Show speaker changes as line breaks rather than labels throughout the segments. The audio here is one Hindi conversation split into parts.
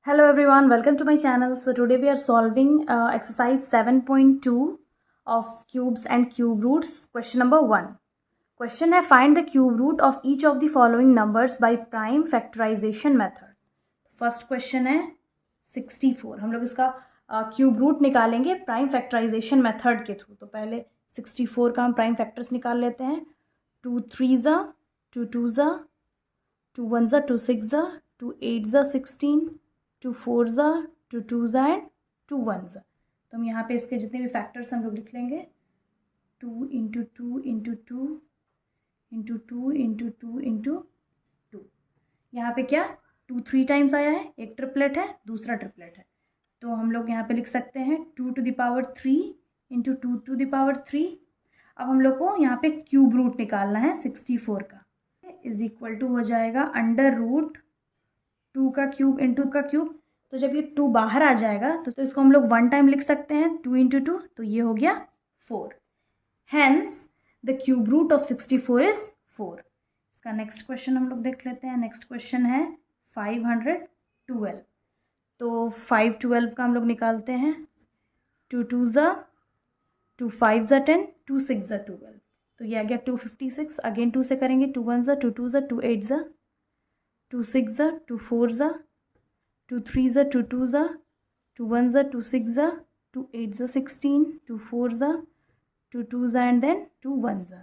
Hello everyone, welcome to my channel. So today we are solving exercise 7.2 of cubes and cube roots. Question number 1. Question है find the cube root of each of the following numbers by prime factorization method. First question है 64. हम लोग इसका क्यूब रूट निकालेंगे प्राइम फैक्टराइजेशन मेथड के थ्रू. तो पहले 64 का हम प्राइम फैक्टर्स निकाल लेते हैं. 2 3 ज़ा, 2 2 ज़ा, 2 1 ज़ा, 2 6 ज़ा, 2 8 ज़ा 16, 2 4 ज़ा, 2 2 ज़ा एंड 2 1 ज़ा. तो हम यहाँ पे इसके जितने भी फैक्टर्स हम लोग लिख लेंगे. 2 into 2 into 2 into 2 into 2 into 2. यहाँ पे क्या 2 3 टाइम्स आया है, एक ट्रिपलेट है, दूसरा ट्रिपलेट है. तो हम लोग यहाँ पे लिख सकते हैं 2 to the power 3 into 2 to the power 3. अब हम लोग को यहाँ पे क्यूब रूट निकालना है 64 का. इज इक्वल टू हो जाएगा अंडर रूट 2 का क्यूब इंटू का क्यूब. तो जब ये 2 बाहर आ जाएगा तो इसको हम लोग 1 टाइम लिख सकते हैं 2 इंटू 2. तो ये हो गया 4. Hence the cube root of 64 is 4. इसका नेक्स्ट क्वेश्चन हम लोग देख लेते हैं. नेक्स्ट क्वेश्चन है 512. तो 512 का हम लोग निकालते हैं. 2 2 ज़ा, 2 5 ज़ा 10, 2 6 ज़ा 12. तो ये आ गया 256. अगेन 2 से करेंगे. 2 1 ज़ा, 2 2 ज़ा, 2 8 ज़ा, 2 6 ज़ा, 2 4 ज़ा, 2 3 ज़ा, 2 2 ज़ा, 2 1 ज़ा, 2 6 ज़ा, 2 8 ज़ा 16, 2 4 ज़ा, 2 2 ज़ा एंड देन 2 1 ज़ा.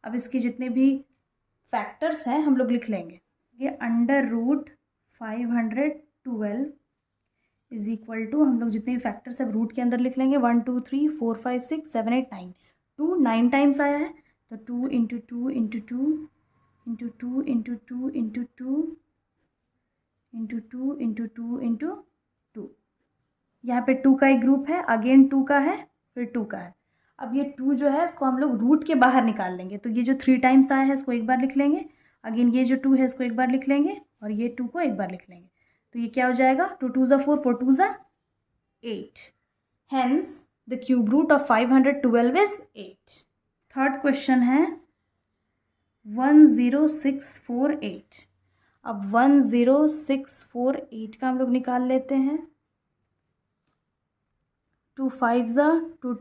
अब इसके जितने भी फैक्टर्स हैं हम लोग लिख लेंगे. ये under root 512 is equal to हम लोग जितने भी फैक्टर्स हैं रूट के अंदर लिख लेंगे. 1 2 3 4 5 6 7 8 9. 2 9 टाइम्स आया है तो 2 into 2 into 2 into 2 into 2 into 2 into 2 into 2 into 2. यहाँ पे 2 का एक ग्रुप है, अगेन 2 का है, फिर 2 का है. अब ये 2 जो है इसको हम लोग रूट के बाहर निकाल लेंगे. तो ये जो 3 टाइम्स आया है इसको एक बार लिख लेंगे. अगेन ये जो 2 है इसको एक बार लिख लेंगे और ये 2 को एक बार लिख लेंगे. तो ये क्या हो जाएगा 2 2 ज़ा 4, 4 2 ज़ा 8. Hence the cube root of 512 is 8. Third question है 10648. अब 10648 का हम लोग निकाल लेते हैं. 2 5 ज़ा, 2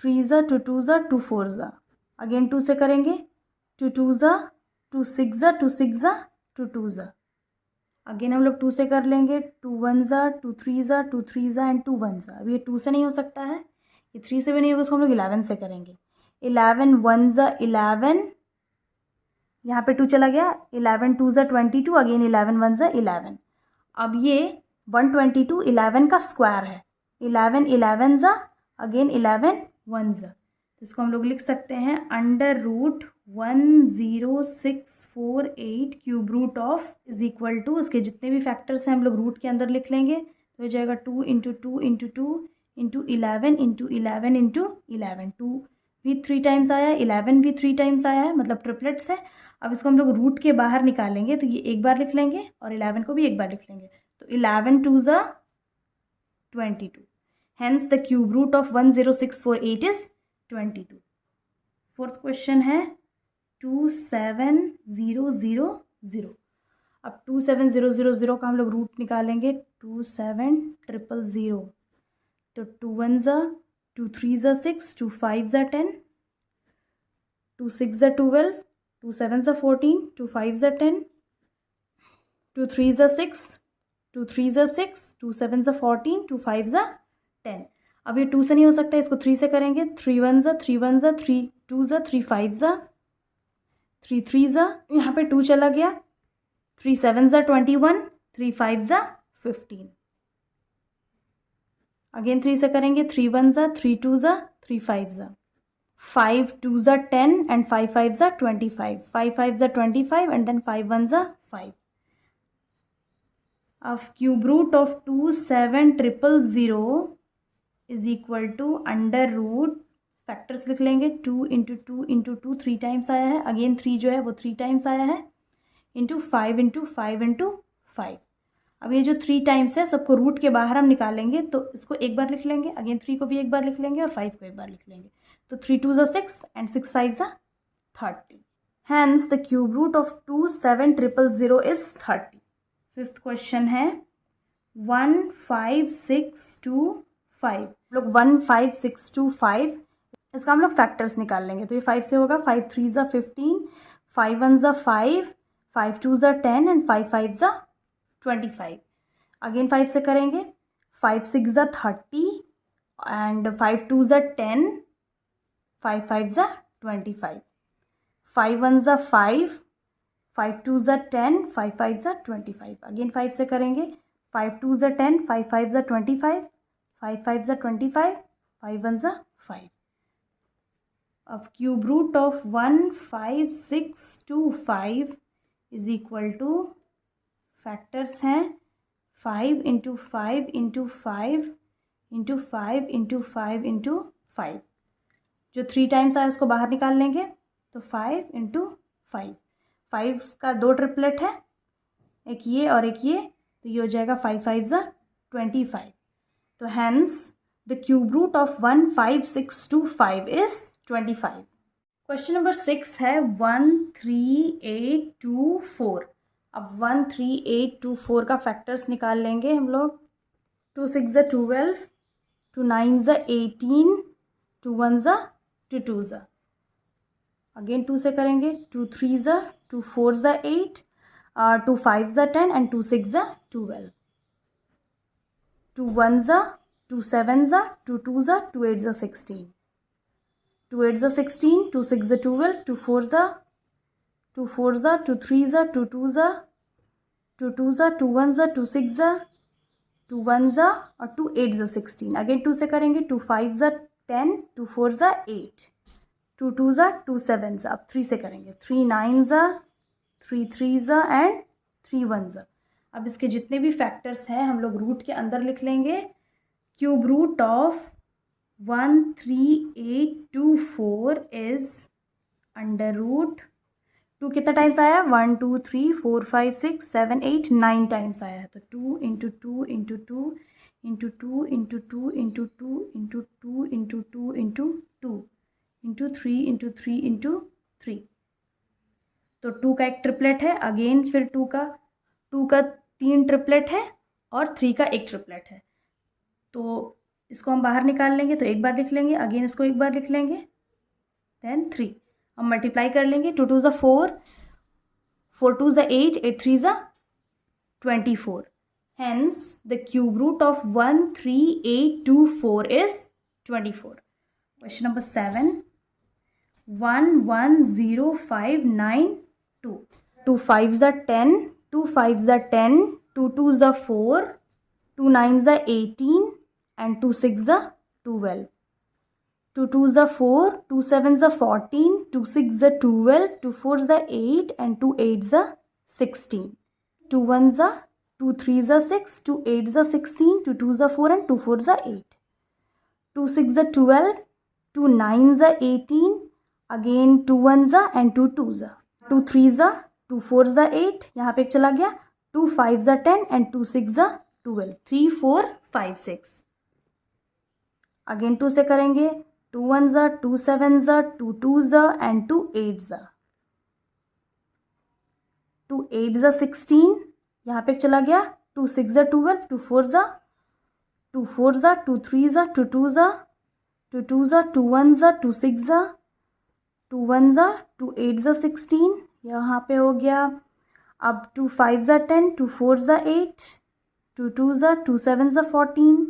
3 ज़ा, 2 2 ज़ा, 2 4 ज़ा. अगेन 2 से करेंगे. 2 2 ज़ा, 2 6 ज़ा, 2 6 ज़ा, 2 2 ज़ा. अगेन हम लोग 2 से कर लेंगे. 2 1 ज़ा, 2 3 ज़ा, 2 3 ज़ा एंड 2 1 ज़ा. अब ये 2 से नहीं हो सकता है, ये 3 से भी नहीं होगा, इसको हम लोग 11 से करेंगे. 11 1 ज़ा 11, यहाँ पे 2 चला गया. 11 2 ज़ा 22, अगेन 11 1 ज़ा 11. अब ये 122 11 का स्क्वायर है. 11 11 ज़ा, अगेन 11 1 ज़ा. तो इसको हम लोग लिख सकते हैं under root 10648 cube root of is equal to इसके जितने भी फैक्टर्स हैं हम लोग रूट के अंदर लिख लेंगे. तो हो जाएगा 2 into 2 into 2 into 11 into 11 into 11. 2 भी 3 टाइम्स आया है, 11 भी 3 टाइम्स आया है, मतलब ट्रिपलेट्स है. अब इसको हम लोग रूट के बाहर निकालेंगे तो ये एक बार लिख लेंगे और 11 को भी एक बार लिख लेंगे. तो 11 2 ज़ा 22. Hence the cube root of 10648 is 22. Fourth question है 27000. अब 27000 का हम लोग रूट निकालेंगे. 27000. तो 2 1 ज़ा, 2 3 ज़ा 6, 2 5 ज़ा 10, 2 6 ज़ा 12, 2 7 ज़ा 14, 2 5 ज़ा 10, 2 3 ज़ा 6, 2 3 ज़ा 6, 2 7 ज़ा 14, 2 5 ज़ा 10. अब ये 2 से नहीं हो सकता, इसको 3 से करेंगे. 3 1 ज़ा, 3 1 ज़ा, 3 2 ज़ा, 3 5 ज़ा, 3 3 ज़ा, यहाँ पे 2 चला गया. 3 7 ज़ा 21, 3 5 ज़ा 15. अगेन 3 से करेंगे. 3 1 ज़ा, 3 2 ज़ा, 3 5 ज़ा, 5 2 ज़ा 10 एंड 5 5 ज़ा 25, 5 5 ज़ा 25 एंड देन 5 1 ज़ा 5. अब cube root of 27000 is equal to under root factors लिख लेंगे. 2 इंटू 2 इंटू 2 3 टाइम्स आया है, अगेन 3 जो है वो 3 टाइम्स आया है, इंटू 5 इंटू 5 इंटू 5. अब ये जो 3 टाइम्स है सबको रूट के बाहर हम निकालेंगे तो इसको एक बार लिख लेंगे, अगेन 3 को भी एक बार लिख लेंगे और 5 को एक बार लिख लेंगे. तो 3 2 ज़ा 6 एंड 6 5 ज़ा 30. Hence the cube root of 27000 is 30. Fifth question है 15,625 लोग 15,625 इसका हम लोग फैक्टर्स निकाल लेंगे। तो ये 5 से होगा, 5 3 ज़ा 15, 5 1 ज़ा 5, 5 2 ज़ा 10 एंड 5 5 ज़ा 25। अगेन 5 से करेंगे, 5 6 ज़ा 30 एंड 5 2 ज़ा 10, 5 5 ज़ा 25, 5 1 ज़ा 5, 5 2 ज़ा 10, 5 5 ज़ा 25। अगेन 5 से करेंगे, 5 2 ज़ा 10, 5 5 ज़ा 25, 5 5 ज़ा 25, 5 1 ज़ा 5। अब cube root of 15,625 is equal to, factors हैं 5 into 5 into 5 into 5 into 5 into 5। जो 3 टाइम्स आया उसको बाहर निकाल लेंगे, तो 5 इंटू 5। 5 का 2 ट्रिपलेट है, एक ये और एक ये, तो ये हो जाएगा 5 5 ज़ा 25। तो hence the cube root of 15,625 is 25। Question number 6 है 13824। अब 13824 का फैक्टर्स निकाल लेंगे हम लोग। 2 6 ज़ा 12, 2 9 ज़ा 18, 2 1 ज़ा 2 2 ज़ा। अगेन 2 से करेंगे, 2 3 ज़ा 2 4 ज़ा 8, 2 5 ज़ा 10 एंड 2 6 ज़ा 12, 2 1 ज़ा 2 7 ज़ा 2 2 ज़ा 2 8 ज़ा 16, 2 8 ज़ा 16, 2 6 ज़ा 12, 2 4 ज़ा 2 4 ज़ा 2 3 ज़ा 2 2 ज़ा 2 2 ज़ा 2 1 ज़ा 2 6 ज़ा 2 1 ज़ा और 2 8 ज़ा 16। अगेन 2 से करेंगे, 2 5 ज़ा 10, 2 4 ज़ा 8, 2 2 ज़ा 2 7 ज़ा। अब 3 से करेंगे, 3 9 ज़ा 3 3 ज़ा एंड 3 1 ज़ा। अब इसके जितने भी फैक्टर्स हैं हम लोग रूट के अंदर लिख लेंगे। Cube root of 13824 is under root 2 कितना टाइम्स आया, 1 2 3 4 5 6 7 8 9 टाइम्स आया है। तो 2 into 2 into 2 into 2 into 2 into 2 into 2 into 2 into 2 into 3 into 3 into 3। तो 2 का एक ट्रिपलेट है, अगेन फिर 2 का 3 ट्रिपलेट है और 3 का एक ट्रिपलेट है। तो इसको हम बाहर निकाल लेंगे, तो एक बार लिख लेंगे, अगेन इसको एक बार लिख लेंगे, देन 3। हम मल्टीप्लाई कर लेंगे, 2 2 ज़ा 4, 4 2 ज़ा 8, 8 3 ज़ा 24। Hence the cube root of 13824 is 24. Question number 7, 110,592. 2 5 ज़ा 10, 2 5 ज़ा 10, 2 2 ज़ा 4, 2 9 ज़ा 18 and 2 6 ज़ा 12, 2 2 ज़ा 4, 2 7 ज़ा 14, 2 6 ज़ा 12, 2 4 ज़ा 8 and 2 8 ज़ा 16, 2 1 ज़ा 2 3 ज़ा 6, 2 8 ज़ा 16, 2 2 ज़ा 4 and 2 4 ज़ा 8, 2 6 ज़ा 12, 2 9 ज़ा 18, अगेन 2 1 ज़ा एंड 2 2 ज़ा, 2 3 ज़ा 2 4 ज़ा 8, यहाँ पे एक चला गया, 2 5 ज़ा 10 एंड 2 6 ज़ा 12, 3 4 5 6। अगेन 2 से करेंगे, 2 1 ज़ा 2 7 ज़ा 2 2 ज़ा एंड 2 8 ज़ा, 2 8 ज़ा 16, यहाँ पे चला गया, 2 6 ज़ा 12, 2 4 ज़ा 2 4 ज़ा 2 3 ज़ा 2 2 ज़ा 2 2 ज़ा 2 1 ज़ा 2 6 ज़ा 2 1 ज़ा 2 8 ज़ा 16, यहाँ पे हो गया। अब 2 5 ज़ा 10, 2 4 ज़ा 8, 2 2 ज़ा 2 7 ज़ा 14।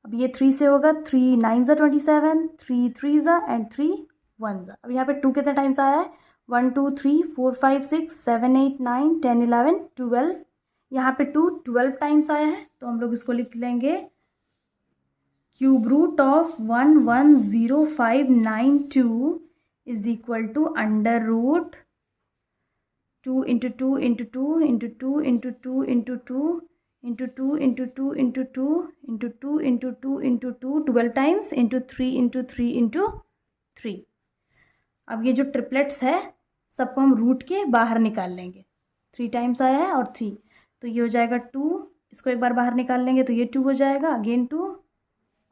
अब ये 3 से होगा, 3 9 ज़ा 27, 3 3 ज़ा एंड 3 1 ज़ा। अब यहाँ पे 2 कितने टाइम्स आया है, 1 2 3 4 5 6 7 8 9 10 11 12, यहाँ पे 2 12 टाइम्स आया है। तो हम लोग इसको लिख लेंगे, cube root of 110,592 is equal to under root 2 into 2 into 2 into 2 into 2 into 2 into 2 into 2 into 2 into 2 into 2 into 2 12 times into 3 into 3 into 3। अब ये जो ट्रिपलेट्स है सबको हम रूट के बाहर निकाल लेंगे। 3 टाइम्स आया है और 3, तो ये हो जाएगा 2, इसको एक बार बाहर निकाल लेंगे तो ये 2 हो जाएगा, अगेन 2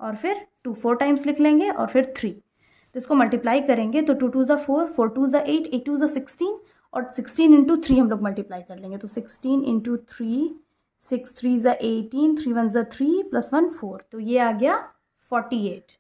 और फिर 2 4 टाइम्स लिख लेंगे और फिर 3। तो इसको मल्टीप्लाई करेंगे तो 2 2 ज़ा 4, 4 2 ज़ा 8, 8 2 ज़ा 16 और 16 इंटू 3 हम लोग मल्टीप्लाई कर लेंगे। तो 16 इंटू 3 6 3 ज़ा 18, 3 1 ज़ा 3 प्लस 1 4, तो ये आ गया 48।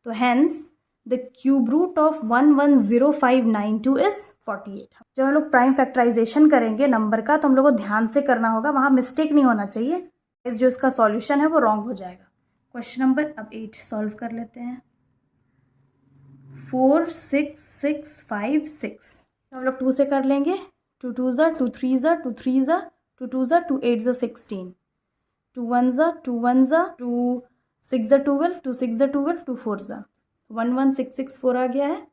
तो hence the cube root of 110592 is 48। जब हम लोग प्राइम फैक्टराइजेशन करेंगे नंबर का तो हम लोग को ध्यान से करना होगा, वहाँ मिस्टेक नहीं होना चाहिए, जो इसका सॉल्यूशन है वो रॉन्ग हो जाएगा। क्वेश्चन नंबर अब 8 सॉल्व कर लेते हैं। 4 6 6 5 6, तो हम लोग 2 से कर लेंगे। 2 2 ज़ा 2 3 ज़ा 2 3 ज़ा 2 2 ज़ा 2 8 ज़ा 16, 2 1 ज़ा 2 1 ज़ा 2 6 ज़ा 12, 2 6 ज़ा 12, 2 4 ज़ा 1 1 6 6 4 आ गया है।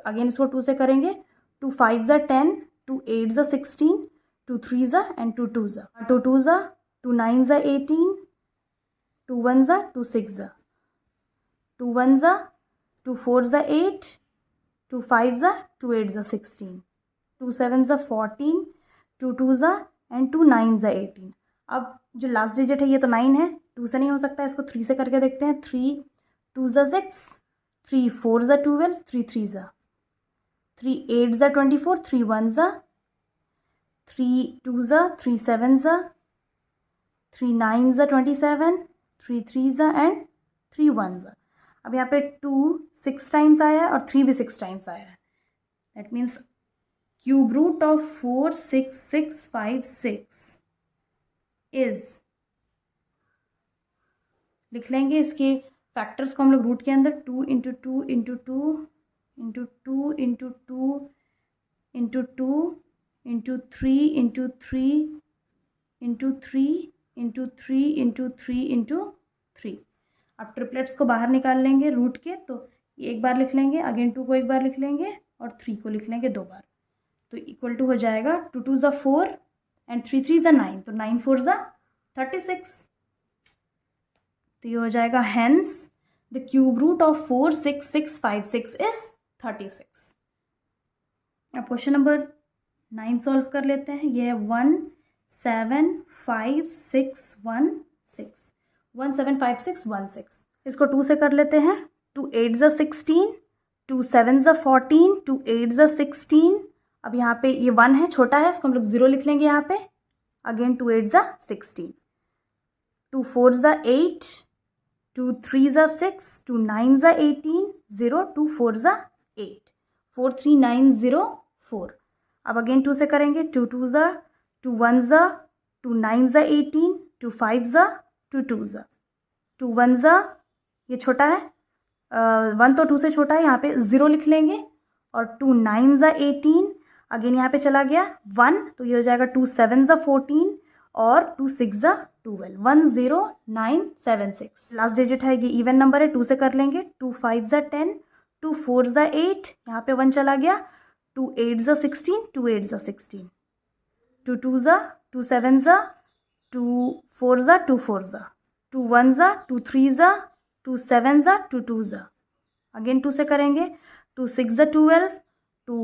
अगेन इसको 2 से करेंगे। 2 5 ज़ा 10, 2 8 ज़ा 16, 2 3 ज़ा एंड 2 2 ज़ा 2 2 ज़ा 2 9 ज़ा 18, 2 1 ज़ा 2 6 ज़ा 2 1 ज़ा 2 4 ज़ा 8, 2 5 ज़ा 2 8 ज़ा 16, 2 7 ज़ा 14, 2 2 ज़ा एंड 2 9 ज़ा 18। अब जो लास्ट डिजिट है ये तो 9 है, 2 से नहीं हो सकता है, इसको 3 से करके देखते हैं। 3 2 ज़ा 6, 3 4 ज़ा 12, 3 3 ज़ा 3 8 ज़ा 24, 3 1 ज़ा 3 2 ज़ा 3 7 ज़ा 3 9 ज़ा 27, 3 3 ज़ा एंड 3 1 ज़ा। अब यहाँ पे 2 6 टाइम्स आया है और 3 भी 6 टाइम्स आया है। That means cube root of 4 6 6 5 6 is, लिख लेंगे इसके फैक्टर्स को हम लोग रूट के अंदर। 2 into 2 into 2 into 2 into 2 into 2 into 3 into 3 into 3 into 3 into 3 into 3। अब ट्रिपलेट्स को बाहर निकाल लेंगे रूट के, तो ये एक बार लिख लेंगे, अगेन 2 को एक बार लिख लेंगे और 3 को लिख लेंगे 2 बार, तो इक्वल टू हो जाएगा 2 2 ज़ा 4 एंड 3 3 ज़ा 9, तो 9 4 ज़ा 36। तो ये हो जाएगा hence the cube root of 4 6 6 5 6 is 36। अब क्वेश्चन नंबर 9 सॉल्व कर लेते हैं। ये है 1 7 5 6 1 6, 1 7 5 6 1 6। इसको 2 से कर लेते हैं। 2 8 ज़ा 16, 2 7 ज़ा 14, 2 8 ज़ा 16। अब यहाँ पे ये 1 है, छोटा है, इसको हम लोग 0 लिख लेंगे यहाँ पे। अगेन 2 8 ज़ा 16, 2 4 ज़ा 8, 2 3 ज़ा 6, 2 9 ज़ा 18, 0 2 4 ज़ा 8, 4 3 9 0 4। अब अगेन 2 से करेंगे। 2 2 ज़ा 2 1 ज़ा 2 9 ज़ा 18, 2 5 ज़ा 2 2 ज़ा 2 1 ज़ा, ये छोटा है, 1 तो 2 से छोटा है, यहाँ पे 0 लिख लेंगे। और 2 9 ज़ा 18, अगेन यहाँ पे चला गया 1, तो ये हो जाएगा 2 7 ज़ा 14 और 2 6 ज़ा 12, 1 0 9 7 6। लास्ट डिजिट है, ये इवन नंबर है, 2 से कर लेंगे। 2 5 ज़ा 10, 2 4 ज़ा 8, यहाँ पे 1 चला गया। 2 8 ज़ा 16, 2 8 ज़ा 16, 2 2 ज़ा 2 7 ज़ा 2 4 ज़ा 2 4 ज़ा 2 1 ज़ा 2 3 ज़ा 2 7 ज़ा 2 2 ज़ा। अगेन 2 से करेंगे। 2 6 ज़ा 12, 2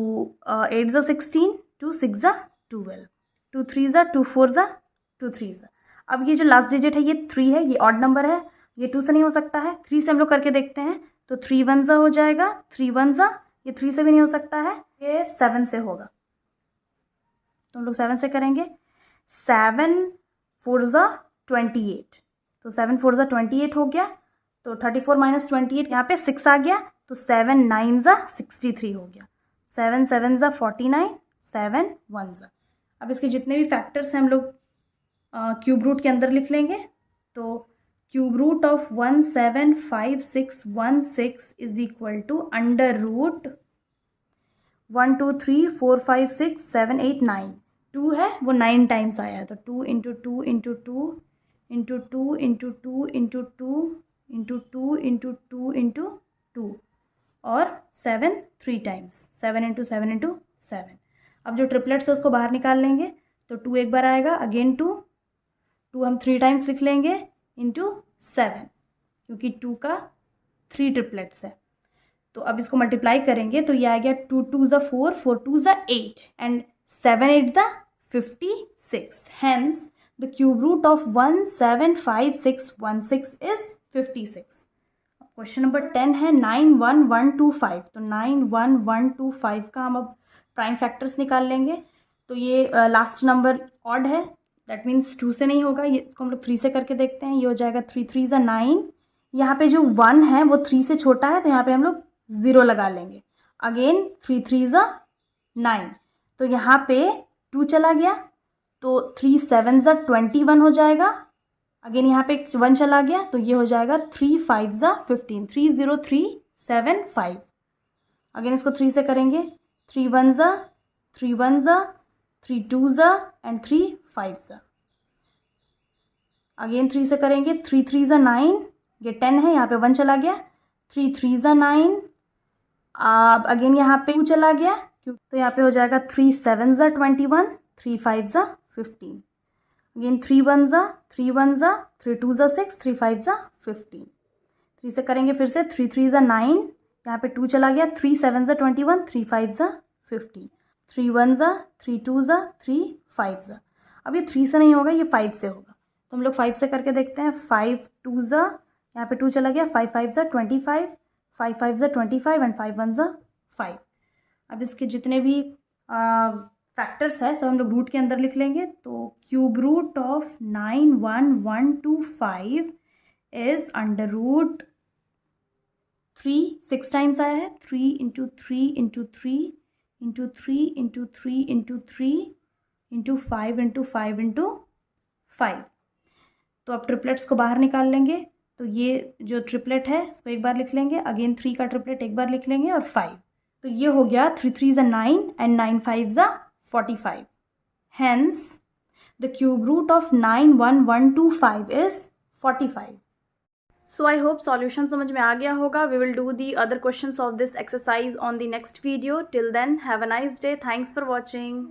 8 ज़ा 16, 2 6 ज़ा 12, 2 3 ज़ा 2 4 ज़ा 2 3 ज़ा। अब ये जो लास्ट डिजिट है ये 3 है, ये ऑड नंबर है, ये 2 से नहीं हो सकता है। 3 से हम लोग करके देखते हैं, तो 3 1 ज़ा हो जाएगा, 3 1 ज़ा, ये 3 से भी नहीं हो सकता है, ये 7 से होगा, तो हम लोग 7 से करेंगे। 7 4 ज़ा 28, तो 7 4 ज़ा 28 हो गया, तो 34 माइनस 28, यहाँ पे 6 आ गया, तो 7 9 ज़ा 63 हो गया। 7 7 ज़ा 49, 7 1 ज़ा। अब इसके जितने भी फैक्टर्स हैं हम लोग क्यूब रूट के अंदर लिख लेंगे। तो cube root of 1 7 5 6 1 6 is equal to under root 1 2 3 4 5 6 7 8 9। 2 है वो 9 टाइम्स आया है, तो 2 into 2 into 2 into 2 into 2 into 2 into 2 into 2 into 2 और 7 3 टाइम्स, 7 इंटू 7 इंटू 7। अब जो ट्रिपलेट्स है उसको बाहर निकाल लेंगे, तो 2 एक बार आएगा, अगेन 2 हम 3 टाइम्स लिख लेंगे इंटू 7, क्योंकि 2 का 3 ट्रिपलेट्स है। तो अब इसको मल्टीप्लाई करेंगे, तो ये आ गया 2 2 ज़ा 4, 4 2 ज़ा 8 एंड 7 8 ज़ा 56। Hence the cube root of 1 7 5 6 1 6 is 56। Question number 10 है 9 1 1 2 5, तो 9 1 1 2 5 का हम अब प्राइम फैक्टर्स निकाल लेंगे। तो ये लास्ट नंबर ऑड है, दैट मीन्स 2 से नहीं होगा, ये इसको हम लोग 3 से करके देखते हैं। ये हो जाएगा 3 3 ज़ा 9। यहाँ पे जो 1 है वो 3 से छोटा है, तो यहाँ पे हम लोग 0 लगा लेंगे। अगेन 3 3 ज़ा 9, तो यहाँ पे 2 चला गया, तो 3 7 ज़ा 21 हो जाएगा। अगेन यहाँ पे 1 चला गया, तो ये हो जाएगा 3 5 ज़ा 15, 3 0 3 7 5। अगेन इसको 3 से करेंगे, 3 1 ज़ा 3 1 ज़ा 3 2 ज़ा एंड 3 5 ज़ा। अगेन 3 से करेंगे, 3 3 ज़ा 9, ये 10 है, यहाँ पे 1 चला गया, 3 3 ज़ा 9। अब अगेन यहाँ पे 2 चला गया, तो यहाँ पे हो जाएगा 3 7 ज़ा 21, 3 5 ज़ा 15। अगेन 3 1 ज़ा 3 1 ज़ा 3 2 ज़ा 6, 3 5 ज़ा 15। 3 से करेंगे फिर से, 3 3 ज़ा 9, यहाँ पे 2 चला गया, 3 7 ज़ा 21, 3 5 ज़ा 15, 3 1 ज़ा 3 2 ज़ा 3 5 ज़ा। अब ये 3 से नहीं होगा, ये 5 से होगा, तो हम लोग 5 से करके देखते हैं। 5 2 ज़ा, यहाँ पे 2 चला गया, 5 5 ज़ा 25, 5 5 ज़ा 25 एंड 5 1 ज़ा 5। अब इसके जितने भी फैक्टर्स है सब हम लोग रूट के अंदर लिख लेंगे। तो cube root of 9 1 1 2 5 is under root 3, 6 times आया है, 3 into 3 into 3 into 3 into 3 into 3 into 5 into 5 into 5। तो अब ट्रिपलेट्स को बाहर निकाल लेंगे, तो ये जो ट्रिपलेट है इसको एक बार लिख लेंगे, अगेन 3 का ट्रिपलेट एक बार लिख लेंगे और 5। तो ये हो गया 3 3 ज़ा 9 एंड 9 5 ज़ा 45। Hence the cube root of 9 1 1 2 5 is 45। So I hope solution समझ में आ गया होगा। We will do the other questions of this exercise on the next video. Till then have a nice day. Thanks for watching.